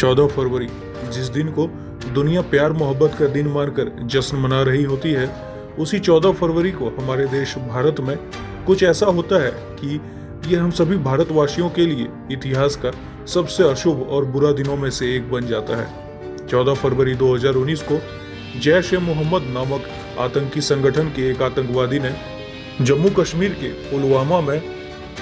14 फरवरी, जिस दिन को दुनिया प्यार मोहब्बत का दिन मानकर जश्न मना रही होती है, उसी 14 फरवरी को हमारे देश भारत में कुछ ऐसा होता है कि यह हम सभी भारतवासियों के लिए इतिहास का सबसे अशुभ और बुरा दिनों में से एक बन जाता है। 14 फरवरी 2019 को जैश ए मोहम्मद नामक आतंकी संगठन के एक आतंकवादी ने जम्मू कश्मीर के पुलवामा में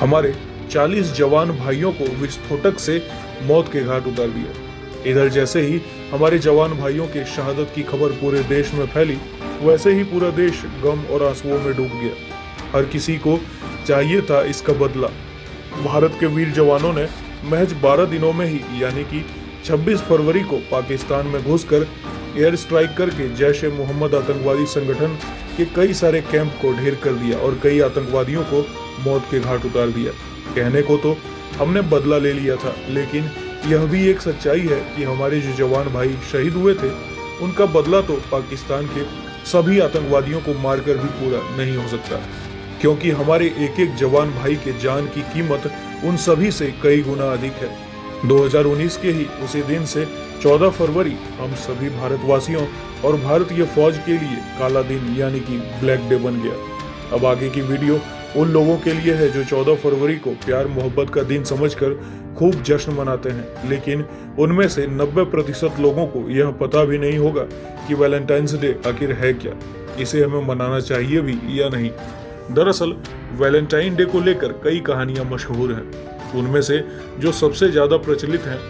हमारे 40 जवान भाइयों को विस्फोटक से मौत के घाट उतार दिया। इधर जैसे ही हमारे जवान भाइयों के शहादत की खबर पूरे देश में फैली, वैसे ही पूरा देश गम और आंसुओं में डूब गया। हर किसी को चाहिए था इसका बदला। भारत के वीर जवानों ने महज 12 दिनों में ही यानी कि 26 फरवरी को पाकिस्तान में घुसकर एयर स्ट्राइक करके जैश ए मोहम्मद आतंकवादी संगठन के कई सारे कैंप को ढेर कर दिया और कई आतंकवादियों को मौत के घाट उतार दिया। कहने को तो हमने बदला ले लिया था, लेकिन यह भी एक सच्चाई है कि हमारे जो जवान भाई शहीद हुए थे, उनका बदला तो पाकिस्तान के सभी आतंकवादियों को मारकर भी पूरा नहीं हो सकता, क्योंकि हमारे एक एक जवान भाई के जान की कीमत उन सभी से कई गुना अधिक है। 2019 के ही उसी दिन से 14 फरवरी हम सभी भारतवासियों और भारतीय फौज के लिए काला दिन यानी कि ब्लैक डे बन गया। अब आगे की वीडियो उन लोगों के लिए है जो 14 फरवरी को प्यार मोहब्बत का दिन समझकर खूब जश्न मनाते हैं, लेकिन उनमें से 90% लोगों को यह पता भी नहीं होगा कि वैलेंटाइंस डे आखिर है क्या, इसे हमें मनाना चाहिए भी या नहीं। दरअसल वैलेंटाइन डे को लेकर कई कहानियां मशहूर हैं। उनमें से जो सबसे ज्यादा प्रचलित हैं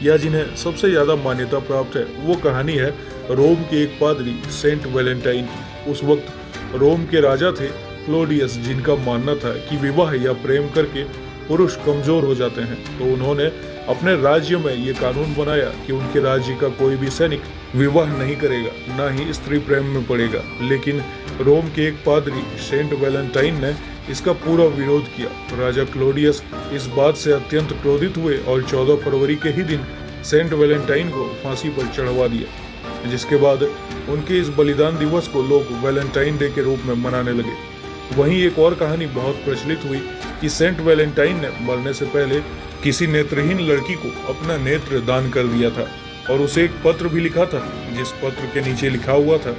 या जिन्हें सबसे ज्यादा मान्यता प्राप्त है, वो कहानी है रोम के एक पादरी सेंट वैलेंटाइन की। उस वक्त रोम के राजा थे क्लोडियस, जिनका मानना था कि विवाह या प्रेम करके पुरुष कमजोर हो जाते हैं। तो उन्होंने अपने राज्य में ये कानून बनाया कि उनके राज्य का कोई भी सैनिक विवाह नहीं करेगा, ना ही स्त्री प्रेम में पड़ेगा। लेकिन रोम के एक पादरी सेंट वैलेंटाइन ने इसका पूरा विरोध किया। राजा क्लोडियस इस बात से अत्यंत क्रोधित हुए और 14 फरवरी के ही दिन सेंट वैलेंटाइन को फांसी पर चढ़वा दिया, जिसके बाद उनके इस बलिदान दिवस को लोग वैलेंटाइन डे के रूप में मनाने लगे। वहीं एक और कहानी बहुत प्रचलित हुई कि सेंट वैलेंटाइन ने मरने से पहले किसी नेत्रहीन लड़की को अपना नेत्र दान कर दिया था और उसे एक पत्र भी लिखा था, जिस पत्र के नीचे लिखा हुआ था,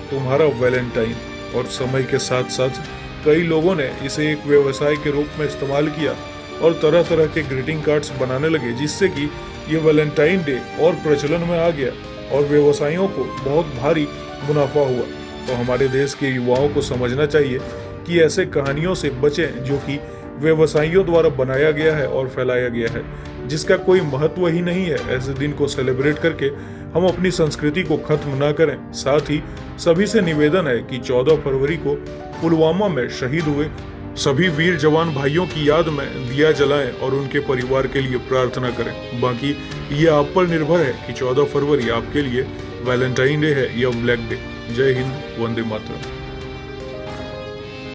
तुम्हारा वैलेंटाइन। और समय के साथ साथ कई लोगों ने इसे एक व्यवसाय के रूप में इस्तेमाल किया और तरह तरह के ग्रीटिंग कार्ड्स बनाने लगे, जिससे कि ये वैलेंटाइन डे और प्रचलन में आ गया और व्यवसायियों को बहुत भारी मुनाफा हुआ। तो हमारे देश के युवाओं को समझना चाहिए कि ऐसे कहानियों से बचें जो कि व्यवसायियों द्वारा बनाया गया है और फैलाया गया है, जिसका कोई महत्व ही नहीं है। ऐसे दिन को सेलिब्रेट करके हम अपनी संस्कृति को खत्म ना करें। साथ ही सभी से निवेदन है कि 14 फरवरी को पुलवामा में शहीद हुए सभी वीर जवान भाइयों की याद में दिया जलाएं और उनके परिवार के लिए प्रार्थना करें। बाकी ये आप पर निर्भर है कि 14 फरवरी आपके लिए वैलेंटाइन डे है या ब्लैक डे। जय हिंद, वंदे मातरम।